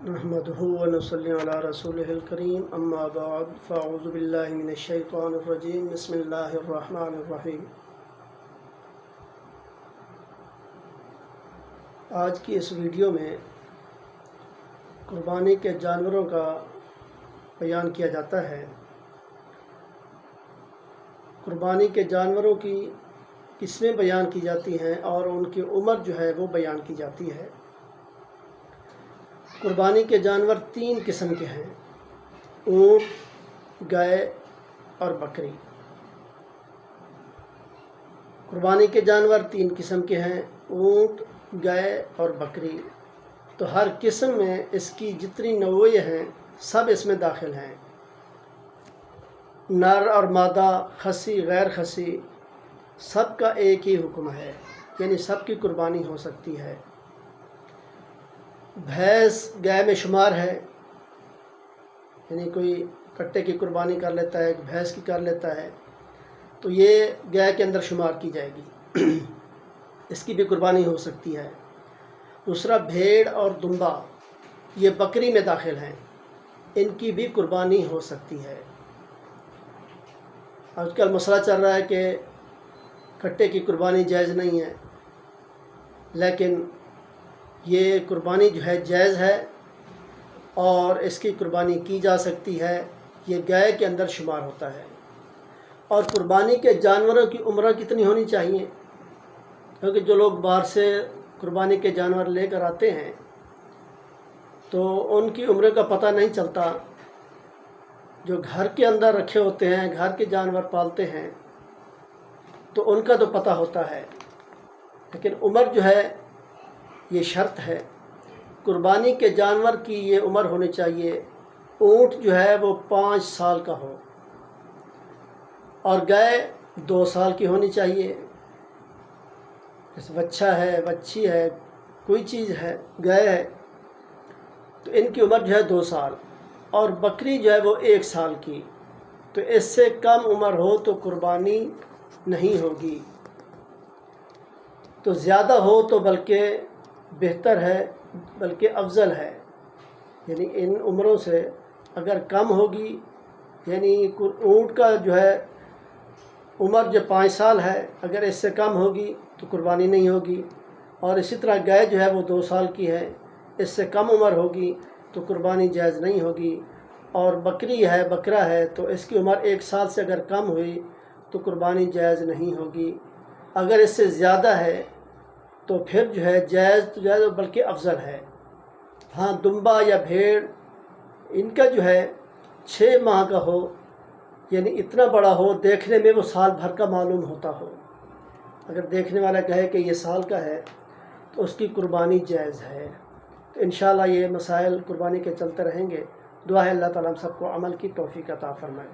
نحمدہ و نصلی علی رسولہ الکریم اما بعد فاعوذ باللہ من الشیطان الرجیم بسم اللہ الرحمن الرحیم۔ آج کی اس ویڈیو میں قربانی کے جانوروں کا بیان کیا جاتا ہے۔ قربانی کے جانوروں کی قسمیں بیان کی جاتی ہیں اور ان کی عمر جو ہے وہ بیان کی جاتی ہے۔ قربانی کے جانور 3 قسم کے ہیں: اونٹ، گائے اور بکری۔ قربانی کے جانور 3 قسم کے ہیں: اونٹ، گائے اور بکری۔ تو ہر قسم میں اس کی جتنی نوعیت ہیں سب اس میں داخل ہیں۔ نر اور مادہ، خصی غیر خصی، سب کا ایک ہی حکم ہے، یعنی سب کی قربانی ہو سکتی ہے۔ بھینس گائے میں شمار ہے، یعنی کوئی کٹے کی قربانی کر لیتا ہے، بھینس کی کر لیتا ہے، تو یہ گائے کے اندر شمار کی جائے گی، اس کی بھی قربانی ہو سکتی ہے۔ دوسرا بھیڑ اور دمبا، یہ بکری میں داخل ہیں، ان کی بھی قربانی ہو سکتی ہے۔ آج کل مسئلہ چل رہا ہے کہ کٹے کی قربانی جائز نہیں ہے، لیکن یہ قربانی جو ہے جائز ہے اور اس کی قربانی کی جا سکتی ہے۔ یہ گائے کے اندر شمار ہوتا ہے۔ اور قربانی کے جانوروں کی عمر کتنی ہونی چاہیے، کیونکہ جو لوگ باہر سے قربانی کے جانور لے کر آتے ہیں تو ان کی عمر کا پتہ نہیں چلتا۔ جو گھر کے اندر رکھے ہوتے ہیں، گھر کے جانور پالتے ہیں، تو ان کا تو پتہ ہوتا ہے، لیکن عمر جو ہے یہ شرط ہے۔ قربانی کے جانور کی یہ عمر ہونی چاہیے: اونٹ جو ہے وہ 5 سال کا ہو، اور گائے 2 سال کی ہونی چاہیے۔ جیسے بچہ ہے، بچی ہے، کوئی چیز ہے، گائے ہے، تو ان کی عمر جو ہے 2 سال، اور بکری جو ہے وہ 1 سال کی۔ تو اس سے کم عمر ہو تو قربانی نہیں ہوگی، تو زیادہ ہو تو بلکہ بہتر ہے، بلکہ افضل ہے۔ یعنی ان عمروں سے اگر کم ہوگی، یعنی اونٹ کا جو ہے عمر جو 5 سال ہے، اگر اس سے کم ہوگی تو قربانی نہیں ہوگی، اور اسی طرح گائے جو ہے وہ 2 سال کی ہے، اس سے کم عمر ہوگی تو قربانی جائز نہیں ہوگی۔ اور بکری ہے، بکرا ہے، تو اس کی عمر 1 سال سے اگر کم ہوئی تو قربانی جائز نہیں ہوگی۔ اگر اس سے زیادہ ہے تو پھر جو ہے جائز تو جائز، بلکہ افضل ہے۔ ہاں، دمبا یا بھیڑ، ان کا جو ہے 6 ماہ کا ہو، یعنی اتنا بڑا ہو دیکھنے میں وہ سال بھر کا معلوم ہوتا ہو۔ اگر دیکھنے والا کہے کہ یہ سال کا ہے تو اس کی قربانی جائز ہے۔ تو انشاءاللہ یہ مسائل قربانی کے چلتے رہیں گے۔ دعا ہے اللہ تعالیٰ ہم سب کو عمل کی توفیق عطا فرمائے۔